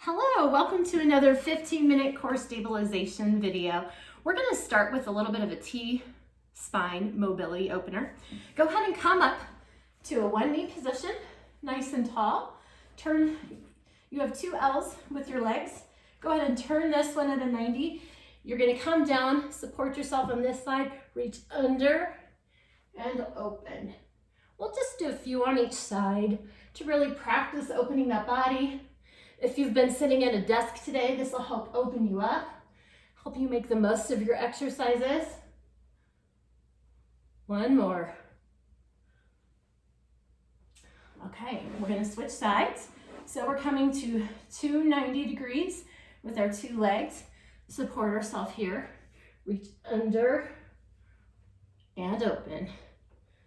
Hello, welcome to another 15-minute core stabilization video. We're going to start with a little bit of a T-spine mobility opener. Go ahead and come up to a one-knee position, nice and tall. Turn, you have two L's with your legs. Go ahead and turn this one at a 90. You're going to come down, support yourself on this side, reach under and open. We'll just do a few on each side to really practice opening that body. If you've been sitting at a desk today, this will help open you up, help you make the most of your exercises. One more. Okay, we're going to switch sides. So we're coming to 290 degrees with our two legs. Support ourselves here. Reach under and open.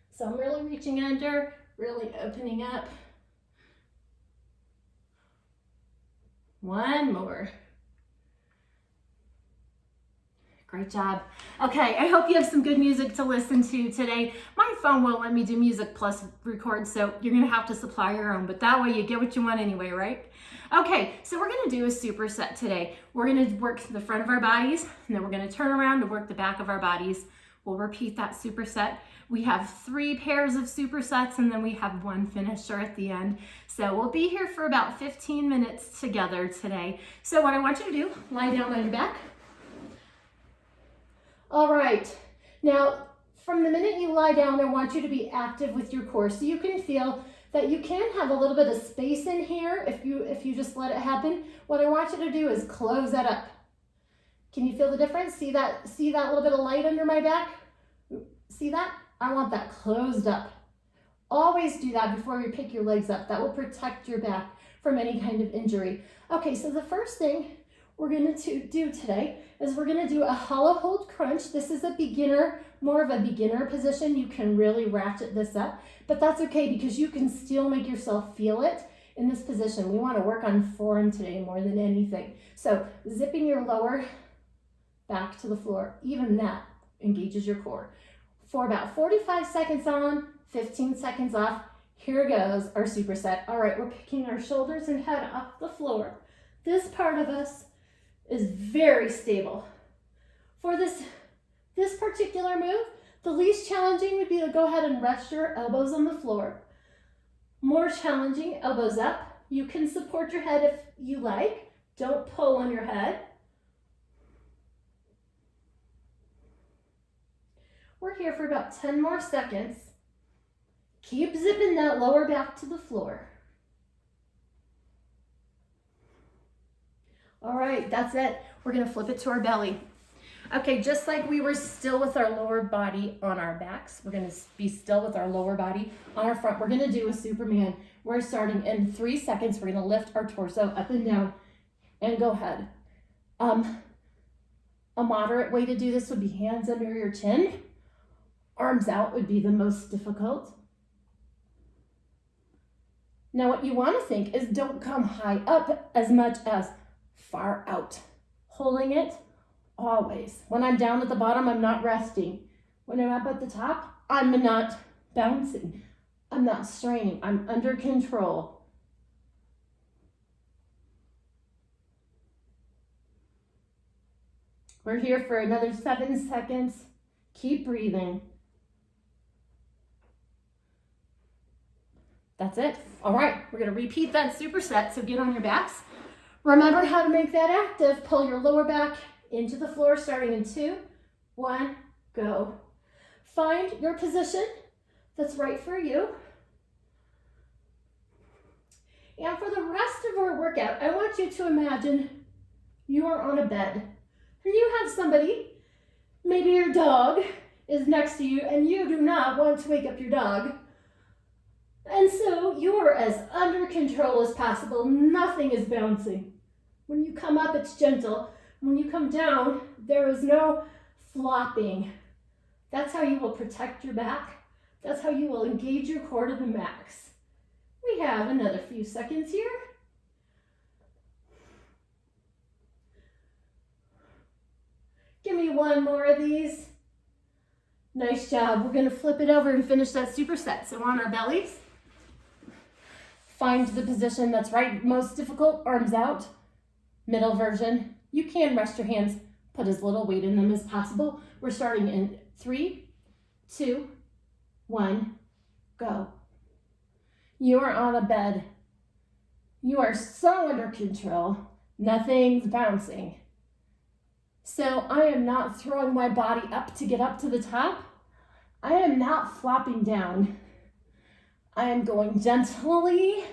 So I'm really reaching under, really opening up. One more. Great job. Okay, I hope you have some good music to listen to today. My phone won't let me do music plus record, so you're gonna have to supply your own, but that way you get what you want anyway, right? Okay, so we're gonna do a superset today. We're gonna work the front of our bodies, and then we're gonna turn around to work the back of our bodies. We'll repeat that superset. We have 3 pairs of supersets, and then we have one finisher at the end. So we'll be here for about 15 minutes together today. So what I want you to do, lie down on your back. All right, now from the minute you lie down, I want you to be active with your core. So you can feel that you can have a little bit of space in here if you just let it happen. What I want you to do is close that up. Can you feel the difference? See that little bit of light under my back? See that? I want that closed up. Always do that before you pick your legs up. That will protect your back from any kind of injury. Okay, so the first thing we're going to do today is we're going to do a hollow hold crunch. This is a beginner, more of a beginner position. You can really ratchet this up, but that's okay because you can still make yourself feel it in this position. We want to work on form today more than anything. So zipping your lower back to the floor, even that engages your core. For about 45 seconds on, 15 seconds off. Here goes our superset. All right, we're picking our shoulders and head off the floor. This part of us is very stable. For this particular move, the least challenging would be to go ahead and rest your elbows on the floor. More challenging, elbows up. You can support your head if you like. Don't pull on your head. We're here for about 10 more seconds. Keep zipping that lower back to the floor. All right, that's it. We're gonna flip it to our belly. Okay, just like we were still with our lower body on our backs, we're gonna be still with our lower body on our front. We're gonna do a Superman. We're starting in 3 seconds. We're gonna lift our torso up and down and go ahead. A moderate way to do this would be hands under your chin. Arms out would be the most difficult. Now what you want to think is don't come high up as much as far out. Holding it always. When I'm down at the bottom, I'm not resting. When I'm up at the top, I'm not bouncing. I'm not straining. I'm under control. We're here for another 7 seconds. Keep breathing. That's it. All right, we're going to repeat that superset, so get on your backs. Remember how to make that active. Pull your lower back into the floor, starting in 2, 1, go. Find your position that's right for you. And for the rest of our workout, I want you to imagine you are on a bed and you have somebody, maybe your dog is next to you, and you do not want to wake up your dog. And so you are as under control as possible. Nothing is bouncing. When you come up, it's gentle. When you come down, there is no flopping. That's how you will protect your back. That's how you will engage your core to the max. We have another few seconds here. Give me one more of these. Nice job. We're going to flip it over and finish that superset. So on our bellies. Find the position that's right, most difficult, arms out. middle version. You can rest your hands, put as little weight in them as possible. We're starting in 3, 2, 1, go. You are on a bed. You are so under control. Nothing's bouncing. So I am not throwing my body up to get up to the top. I am not flopping down. I am going gently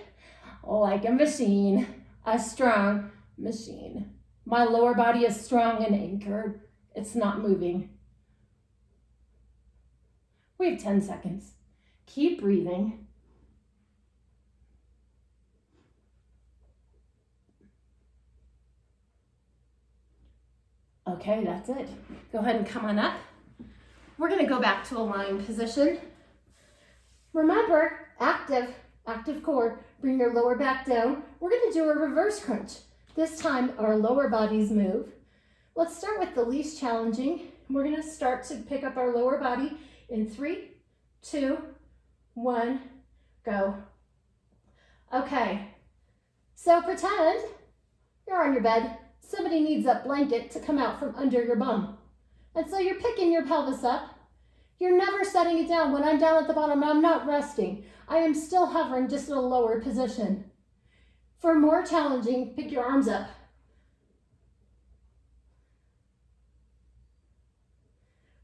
like a machine, a strong machine. My lower body is strong and anchored. It's not moving. We have 10 seconds. Keep breathing. Okay, that's it. Go ahead and come on up. We're going to go back to a lying position. Remember, active core. Bring your lower back down. We're going to do a reverse crunch. This time, our lower bodies move. Let's start with the least challenging. We're going to start to pick up our lower body in 3, 2, 1, go. Okay, so pretend you're on your bed. Somebody needs a blanket to come out from under your bum. And so you're picking your pelvis up. You're never setting it down. When I'm down at the bottom, I'm not resting. I am still hovering just in a lower position. For more challenging, pick your arms up.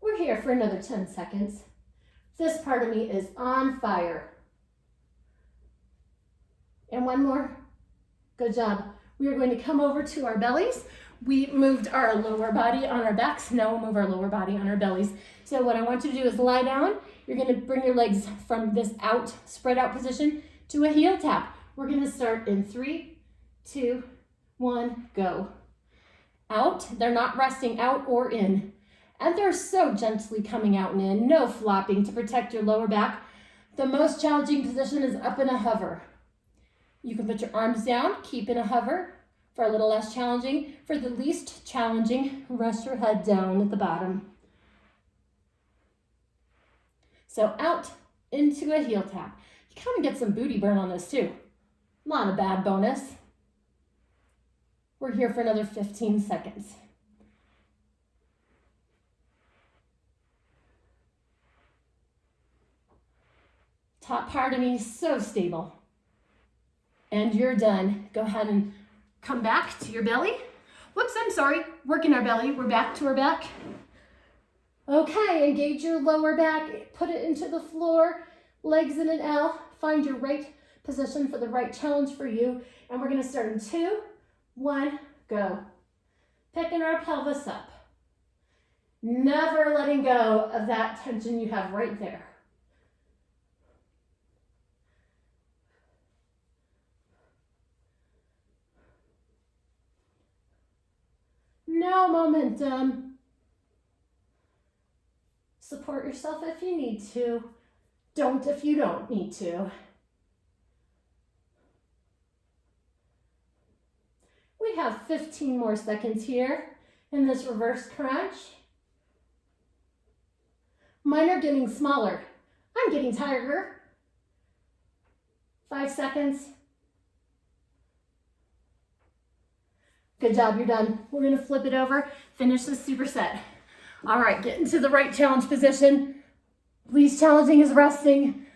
We're here for another 10 seconds. This part of me is on fire. And one more. Good job. We are going to come over to our bellies. We moved our lower body on our backs. Now we'll move our lower body on our bellies. So what I want you to do is lie down. You're going to bring your legs from this out, spread out position to a heel tap. We're going to start in 3, 2, 1, go. Out. They're not resting out or in. And they're so gently coming out and in. No flopping to protect your lower back. The most challenging position is up in a hover. You can put your arms down, keep in a hover. For a little less challenging, for the least challenging, rest your head down at the bottom. So out into a heel tap. You kind of get some booty burn on this too. Not a bad bonus. We're here for another 15 seconds. Top part of me is so stable. And you're done. Go ahead and come back to your belly. Whoops, I'm sorry. Working our belly. We're back to our back. Okay, engage your lower back. Put it into the floor. Legs in an L. Find your right position for the right challenge for you. And we're going to start in 2, 1, go. Picking our pelvis up. Never letting go of that tension you have right there. No momentum. Support yourself if you need to. Don't if you don't need to. We have 15 more seconds here in this reverse crunch. Mine are getting smaller. I'm getting tired. 5 seconds. Good job, you're done. We're gonna flip it over, finish this superset. All right, get into the right challenge position. Least challenging is resting.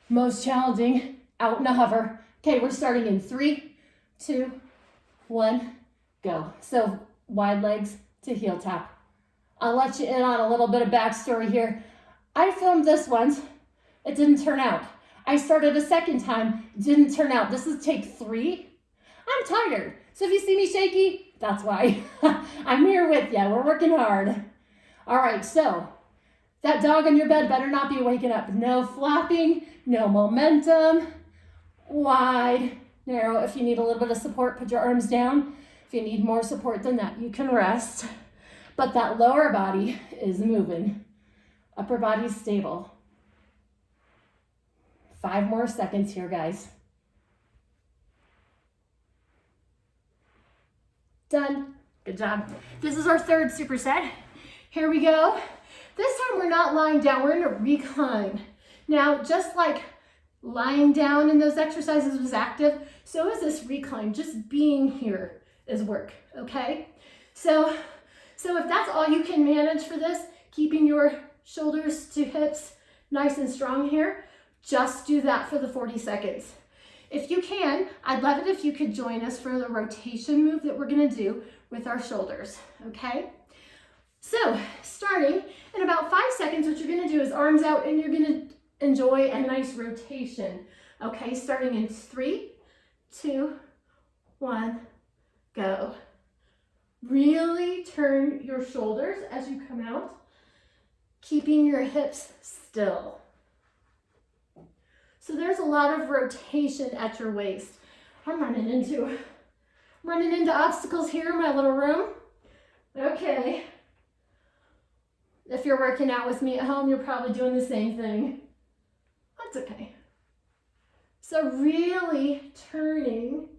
Most challenging, out in a hover. Okay, we're starting in 3, 2, 1, go. So wide legs to heel tap. I'll let you in on a little bit of backstory here. I filmed this once, it didn't turn out. I started a second time, didn't turn out. This is take 3. I'm tired. So if you see me shaky, that's why. I'm here with you. We're working hard. All right, so that dog on your bed better not be waking up. No flapping, no momentum. Wide, narrow. If you need a little bit of support, put your arms down. If you need more support than that, you can rest. But that lower body is moving. Upper body's stable. 5 more seconds here, guys. Done. Good job. This is our third superset. Here we go. This time we're not lying down, we're in a recline. Now, just like lying down in those exercises was active, so is this recline, just being here. is work, okay? So if that's all you can manage for this, keeping your shoulders to hips nice and strong here, just do that for the 40 seconds. If you can, I'd love it if you could join us for the rotation move that we're gonna do with our shoulders, okay? So starting in about 5 seconds, what you're gonna do is arms out and you're gonna enjoy a nice rotation. Okay, starting in 3, 2, 1, go. Really turn your shoulders as you come out, keeping your hips still. So there's a lot of rotation at your waist. I'm running into obstacles here in my little room. Okay. If you're working out with me at home, you're probably doing the same thing. That's okay. So really turning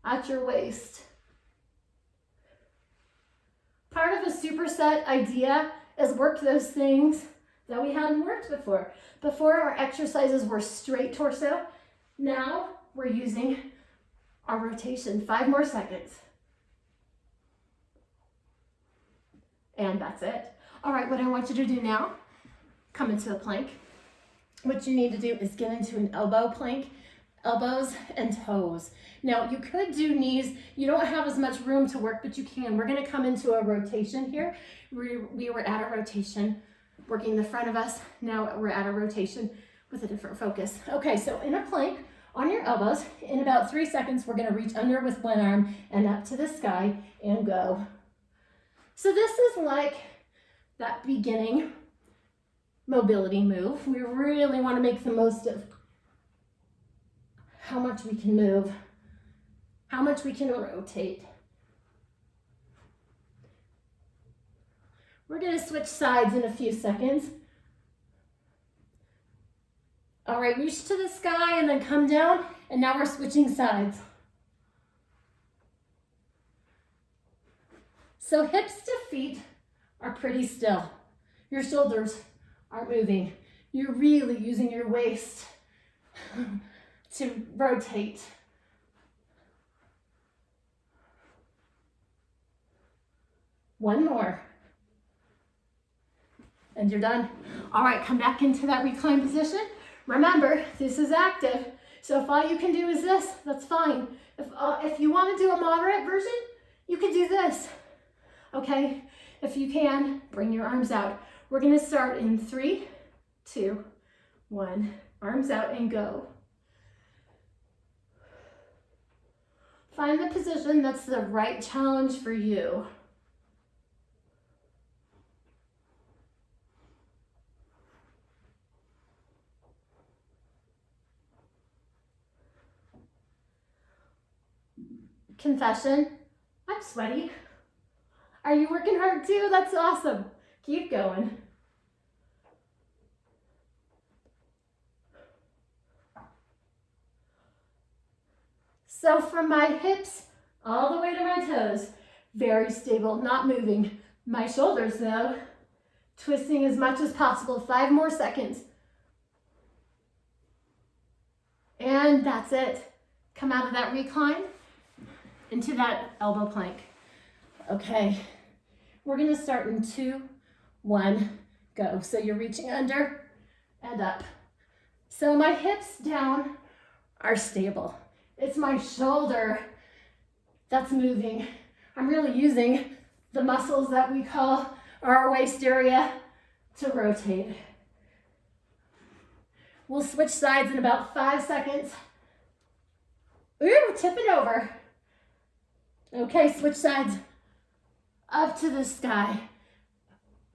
at your waist. Part of a superset idea is work those things that we hadn't worked before. Before, our exercises were straight torso. Now we're using our rotation. 5 more seconds. And that's it. All right, what I want you to do now, come into a plank. What you need to do is get into an elbow plank, elbows and toes. Now you could do knees. You don't have as much room to work, but you can. We're gonna come into a rotation here. We were at a rotation, working the front of us. Now we're at a rotation with a different focus. Okay, so in a plank, on your elbows, in about 3 seconds, we're gonna reach under with one arm and up to the sky and go. So this is like that beginning mobility move. We really wanna make the most of how much we can move, how much we can rotate. We're gonna switch sides in a few seconds. All right, reach to the sky and then come down, and now we're switching sides. So hips to feet are pretty still. Your shoulders are moving. You're really using your waist to rotate. One more. And you're done. All right, come back into that recline position. Remember, this is active. So if all you can do is this, that's fine. If you want to do a moderate version, you can do this. Okay, if you can, bring your arms out. We're gonna start in 3, 2, 1. Arms out and go. Find the position that's the right challenge for you. Confession, I'm sweaty. Are you working hard too? That's awesome. Keep going. So from my hips all the way to my toes, very stable, not moving. My shoulders though, twisting as much as possible. 5 more seconds. And that's it. Come out of that recline into that elbow plank. Okay, we're gonna start in 2, 1, go. So you're reaching under and up. So my hips down are stable. It's my shoulder that's moving. I'm really using the muscles that we call our waist area to rotate. We'll switch sides in about 5 seconds. Ooh, tip it over. Okay, switch sides. Up to the sky.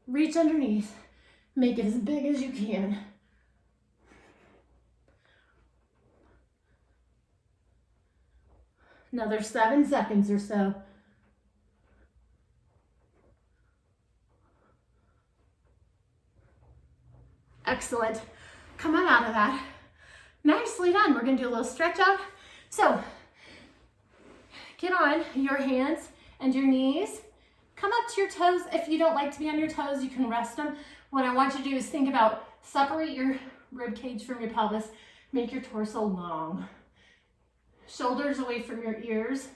Reach underneath. Make it as big as you can. Another 7 seconds or so. Excellent. Come on out of that. Nicely done. We're gonna do a little stretch out. So, get on your hands and your knees. Come up to your toes. If you don't like to be on your toes, you can rest them. What I want you to do is think about separate your rib cage from your pelvis. Make your torso long. Shoulders away from your ears.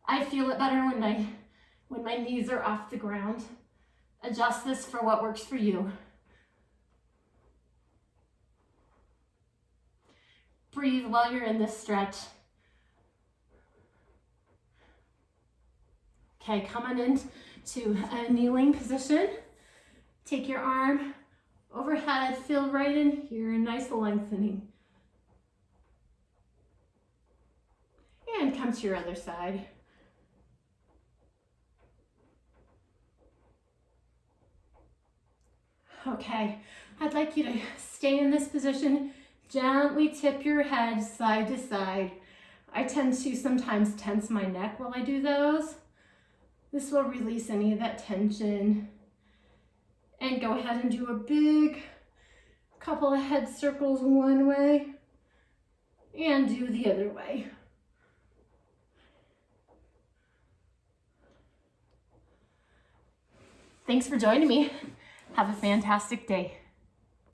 I feel it better when my knees are off the ground. Adjust this for what works for you. Breathe while you're in this stretch. Okay, coming into a kneeling position. Take your arm overhead, feel right in here, a nice lengthening. And come to your other side. Okay, I'd like you to stay in this position. Gently tip your head side to side. I tend to sometimes tense my neck while I do those. This will release any of that tension. And go ahead and do a big couple of head circles one way and do the other way. Thanks for joining me. Have a fantastic day.